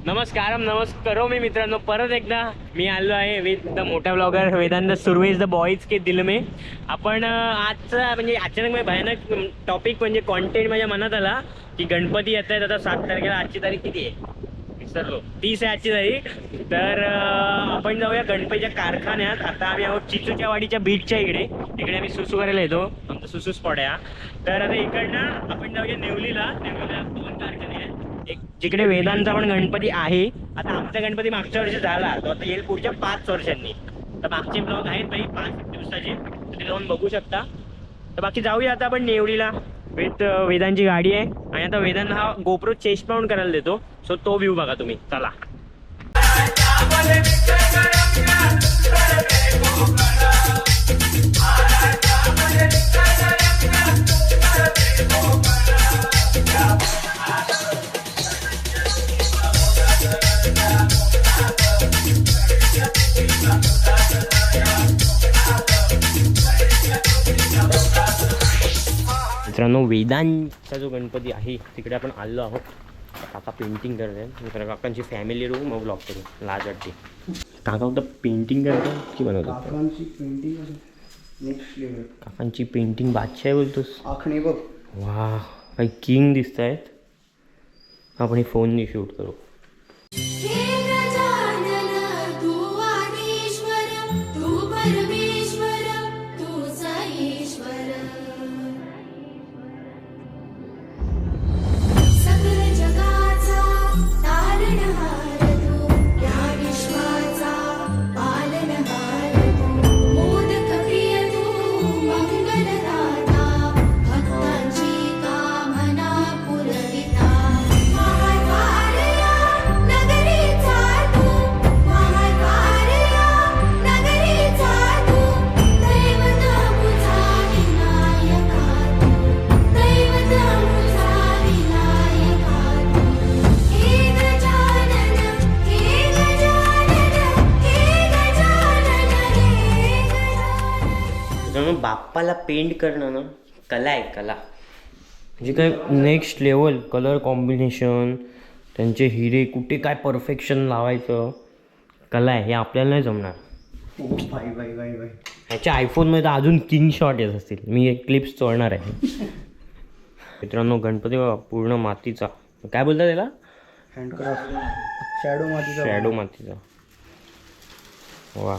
नमस्कारो मी मित्रांनो, परत एकदा मी आलो आहे विथ द मोठा blogger Vedant Surve, the boys के दिल में. आपण आजचा म्हणजे अचानक म्हणजे भयानक टॉपिक म्हणजे कॉन्टेंट माझ्या मनात आला की गणपती येत आहेत आता 7 तारखेला. आजची तारीख किती आहे विसरलो, 30 आहे आजची तारीख. तर आपण जाऊया गणपतीच्या कारखान्यात. आता आम्ही आहोत चिचूच्या वाडीच्या बीचच्या इकडे. तिकडे आम्ही सुसू करायला येतो, आमचा सुसू स्पॉट आहे हा. तर आता इकडनं आपण जाऊया नेवलीला. 2 कारखाने आहेत, एक जिकडे वेदांचा पण गणपती आहे. आता आमचा गणपती मागच्या वर्षी झाला, तो आता येईल पुढच्या 5 वर्षांनी. तर मागचे ब्लॉग आहेत भाई 5 दिवसाचे, तर ते जाऊन बघू शकता. तर बाकी जाऊया आता आपण नेवलीला. विथ वेदांची गाडी आहे आणि आता वेदांना हा गोप्रो चेस्ट पाऊंड करायला देतो. सो तो व्ह्यू बघा तुम्ही, चला. मित्रांनो, वेदांचा जो गणपती आहे तिकडे आपण आलो आहोत. काका पेंटिंग करत आहेत. मित्र काकांची फॅमिली रूम मग ब्लॉग करू, लाज वाटते. काका फक्त पेंटिंग करतात की बनवतात? काकांची पेंटिंग नेक्स्ट लेवल. काकांची पेंटिंग बादशाह बोलतोस? आखणे बघ. वा, काही किंग दिसत आहेत. आपण हे फोनने शूट करू. बाप्पाला पेंट करणं ना कला आहे, कला. म्हणजे काय नेक्स्ट लेवल कलर कॉम्बिनेशन, त्यांचे हिरे कुठे काय परफेक्शन लावायचं, कला आहे. हे आपल्याला नाही जमणार. Bye bye bye bye. ह्याच्या आयफोनमध्ये अजून किंग शॉट येत असतील. मी एक क्लिप्स चोळणार आहे. मित्रांनो, गणपती पूर्ण मातीचा, काय बोलतात त्याला? हँडक्राफ्ट. शॅडो मातीचा. शॅडो मातीचा. वा.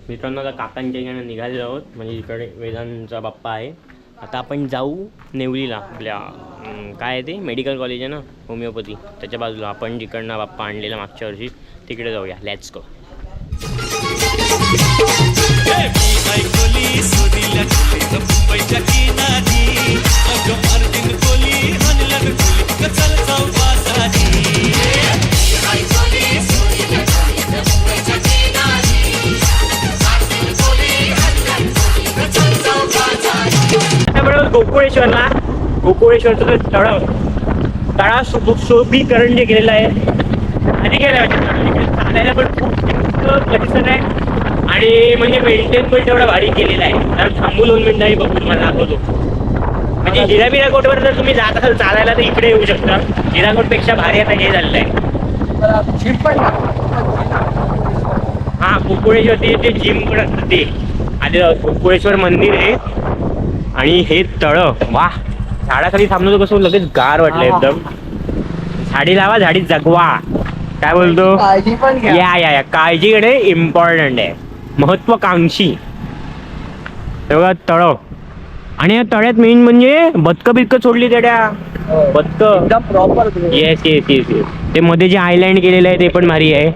मित्रांनो, आता काकांच्या इकडे निघालेलो आहोत. म्हणजे इकडे वेदांचा बाप्पा आहे. आता आपण जाऊ नेवलीला. आपल्या काय आहे ते मेडिकल कॉलेज आहे ना, होमिओपॅथी, त्याच्या बाजूला. आपण जिकडनं बाप्पा आणलेला मागच्या वर्षी तिकडे जाऊया. Let's go. गोकुळेश्वरला, गोकुळेश्वरचं तळा सुशोभीकरण जे केलेलं आहे आणि चालायला पण खूप परिसर आहे आणि म्हणजे मेंटेन पण तेवढा भारी केलेला आहे. तर थांबू 2 मिनिटांनी बघू, तुम्हाला दाखवतो. म्हणजे हिराबिरा कोटवर जर तुम्ही जात असाल चालायला तर इकडे येऊ शकता. हिराकोटपेक्षा भारी आता हे झालेलं आहे. हा, गोकुळेश्वर ते जिम पण असतं ते. आधी गोकुळेश्वर मंदिर आहे आणि हे तळं. वा, झाडाखाली थांबलो तर कसं लगेच गार वाटलं एकदम. झाडी लावा, झाडी जगवा, काय बोलतो? काळजी पण घ्या. या काळजी घेणे इम्पॉर्टंट आहे, महत्वाकांक्षी. हे बघा तळं. आणि या तळ्यात मेन म्हणजे बदकं बिदकं सोडली तेड्या. बदकं proper. Yes yes yes yes. ते मध्ये जे आयलँड केलेलं आहे ते पण भारी आहे.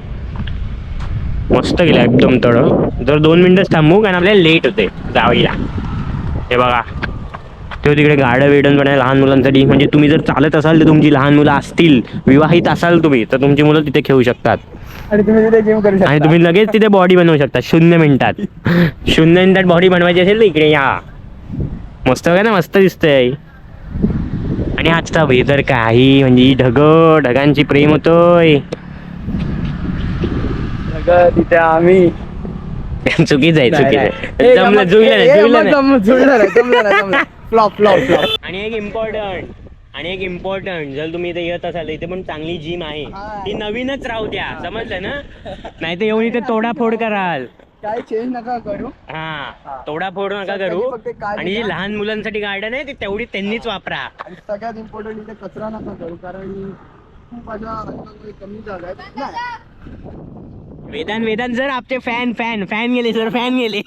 मस्त केलं एकदम तळं. जर 2 मिनिटच थांबू कारण आपल्याला लेट होते जावीला. हे बघा, तेव्हा तिकडे गार्डन वेडन पण आहे लहान मुलांसाठी. म्हणजे तुम्ही जर चालत असाल तर तुमची लहान मुलं असतील, विवाहित असाल तुम्ही, तर तुमची मुलं तिथे खेळू शकतात. आणि तुम्ही तिथे जिम करू शकता. आणि तुम्ही लगेच तिथे बॉडी बनवू शकता 0 मिनिटात. 0 मिनिटात बॉडी बनवायची असेल तर इकडे या. मस्त बघा ना, मस्त दिसतंय. आणि आजचा वेदर काही म्हणजे ढगांची प्रेम होतोय. तिथे आम्ही चुकीचं आहे नाही, नाही. चुकीचं जमलं जुळलं नाही फ्लॉप आणि एक इम्पॉर्टंट जर तुम्ही इथे येत असाल तर इथे पण चांगली जिम आहे ती नवीनच राहू द्या समजलं ना नाही तर येऊन इथे तोडाफोड कराल काय चेंज नका करू. हा तोडाफोड नका करू फक्त काय आणि जी लहान मुलांसाठी गार्डन आहे ती तेवढी त्यांनीच वापरा आणि सगळ्यात इम्पॉर्टंट इथे कचरा नका करू कारण खूप माझ्या अंगामध्ये कमी जागा आहे. नाही. वेदांत जर आपचे फॅन गेले सर फॅन गेले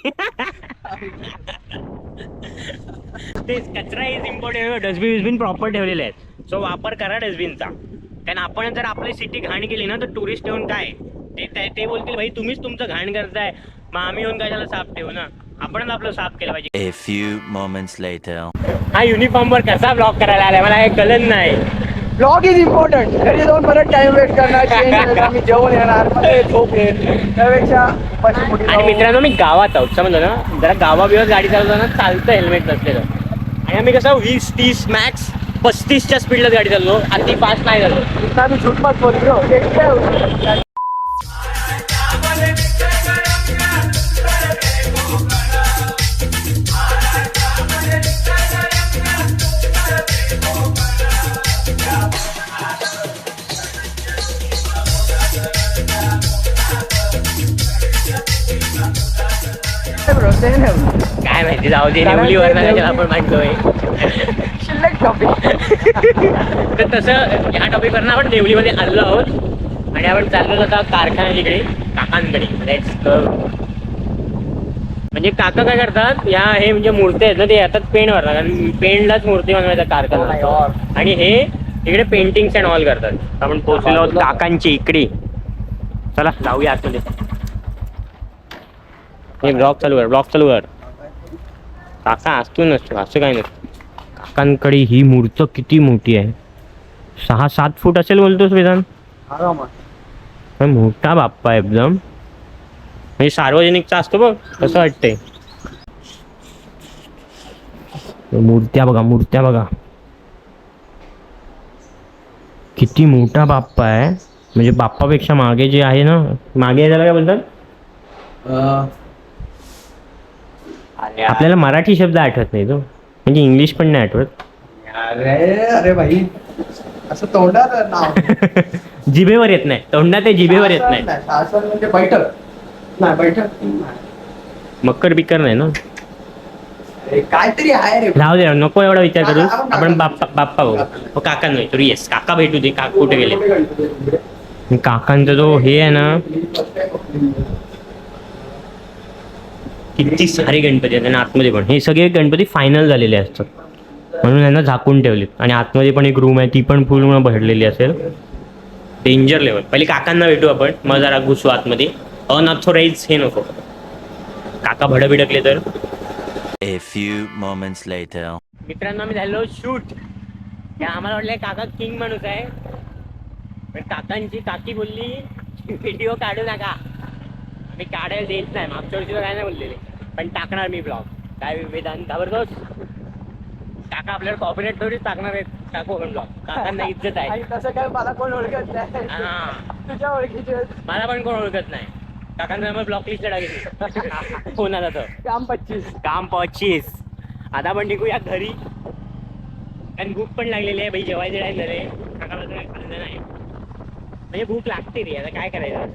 तेच कचरा इज इम्पॉर्टंट डस्टबिन प्रॉपर ठेवलेले आहेत सो वापर करा डस्टबिनचा कारण आपण जर आपली सिटी घाण केली ना तर टुरिस्ट येऊन काय ते बोलतील भाई तुम्हीच तुमचं घाण करताय मग आम्ही येऊन कशाला साफ ठेवू ना आपणच आपलं साफ केलं पाहिजे. A few moments later. हा युनिफॉर्म वर कसा ब्लॉक करायला आलाय मला हे कळत नाही. Blog is important. घरी जाऊन परत टाइम वेस्ट करणार change आम्ही जेवण येणार मध्ये झोप येईल त्यापेक्षा आणि मित्रांनो मी गावात आहोत समजलं ना जरा गावाबिवात गाडी चालवताना चालतं हेल्मेट नसलेलं आणि आम्ही कसं 20-30 मॅक्स 35च्या स्पीडला गाडी चाललो अति फास्ट नाही झालो आम्ही झुटपात बोलतो. काय माहिती जाऊ दे नेवलीवर ना कशाला आपण मांडलोय शिल्लक टॉपिक. तर तसं ह्या टॉपिकवरनं आपण देवलीमध्ये आलो आहोत आणि आपण चाललो आता कारखान्याकडे काकांकडे लेट्स गो. म्हणजे काका काय करतात या हे म्हणजे मूर्ती आहेत ना ते आता पेंट भरतात कारण पेंटलाच मूर्ती बनवायचा कारखाना असतो. आणि हे इकडे पेंटिंग्स अँड ऑल करतात. आपण पोहोचलो आहोत काकांची इकडे चला जाऊया आतमध्ये. हे ब्लॉग चालू कर काका असतो नसतो असं काय नसतं. काकांकडे ही मूर्त किती मोठी आहे 6-7 फूट असेल बोलतोस वेदांत. आरामात मोठा बाप्पा आहे एकदम म्हणजे सार्वजनिकचा असतो बघ कसं वाटतंय. मूर्त्या बघा किती मोठा बाप्पा आहे म्हणजे बाप्पापेक्षा मागे जे आहे ना मागे त्याला काय बोलतात आपल्याला मराठी शब्द आठवत नाही तो म्हणजे इंग्लिश पण नाही आठवत. अरे भाई असं तोंडात नाव जिभेवर येत नाही तोंडात ते जिभेवर येत नाही. शासन म्हणजे बैठक मकर बिकर नाही ना काहीतरी आहे रे. राहू दे नको एवढा विचार करू आपण बाप्पा बघू काका नाही तर येस काका भेटू दे काका कुठे गेले. काकांचा जो हे आहे ना किती सारे गणपती आहेत आणि आतमध्ये पण हे सगळे गणपती फायनल झालेले असतात म्हणून यांना झाकून ठेवलेत आणि आतमध्ये पण एक रूम आहे ती पण पूर्ण भरलेली असेल. Danger level. पहिले काकांना भेटू आपण मग जरा घुसू आतमध्ये. अनऑथोराइज हे नको काका भडबिडकले तर. A few moments later. मित्रांनो आम्ही झालो शूट आम्हाला वाटलं काका किंग माणूस आहे पण काकांची काकी बोलली व्हिडिओ काढू नका मी काढायला देत नाही मागच्या वर्षी काय नाही बोललेले पण टाकणार मी ब्लॉग काय वेदांत घाबरतोस काका आपल्याला कॉपीराइट थोडीच टाकणार आहेत टाकू आपण ब्लॉग काकांना इज्जत आहे. तसं काय मला कोण ओळखत नाही तुझ्या ओळखीचे मला पण कोण ओळखत नाही काकांना मग ब्लॉक लिस्टला टाकेल कोणाला तर काम 25 आता आपण निघूया घरी कारण भूक पण लागलेली आहे भाई जेवायचे नाही झाले काकाला खाल्लं नाही म्हणजे भूक लागते रे आता काय करायचं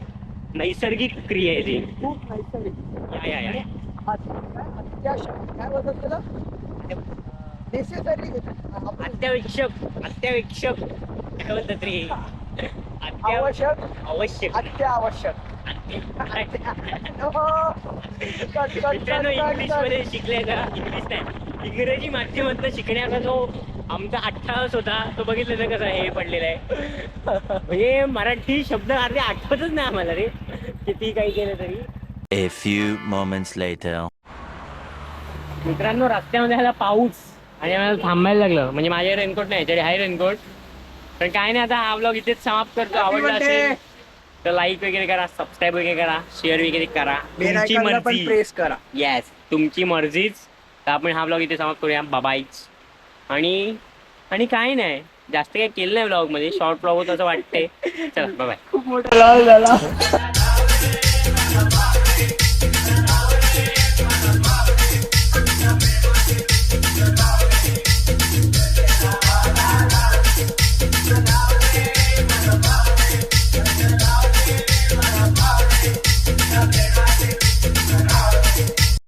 नैसर्गिक क्रिया आहे ती. खूप नैसर्गिक या काय बोलतात त्याला अत्यावश्यक काय बोलतात रे आवश्यक आवश्यक अत्यावश्यक मित्रांनो इंग्लिश मध्ये शिकले ना इंग्लिश नाही इंग्रजी माध्यमातून शिकण्याचा जो आमचा अट्टाहास होता तो बघितलं ना कसं हे पडलेलं आहे म्हणजे मराठी शब्द अर्धे आठवतच नाही आम्हाला रे किती काही केलं तरी. A few moments later. मित्रांनो रस्त्यामध्ये आला पाऊस आणि मला थांबायला लागलं म्हणजे माझ्या रेनकोट नाही याच्याकडे हाय रेनकोट पण काय नाही आता हा ब्लॉग इथेच समाप्त करतो. आवडला असेल तर लाईक वगैरे करा सबस्क्राईब वगैरे करा शेअर वगैरे करा तुमची मर्जी प्रेस करा. येस तुमची मर्जीच. तर आपण हा ब्लॉग इथे समाप्त करूया बाबाईच. आणि काय नाही जास्त काही केलं नाही ब्लॉग मध्ये शॉर्ट ब्लॉग होत असं वाटतंय. चला बाय. खूप मोठा लॉस झाला.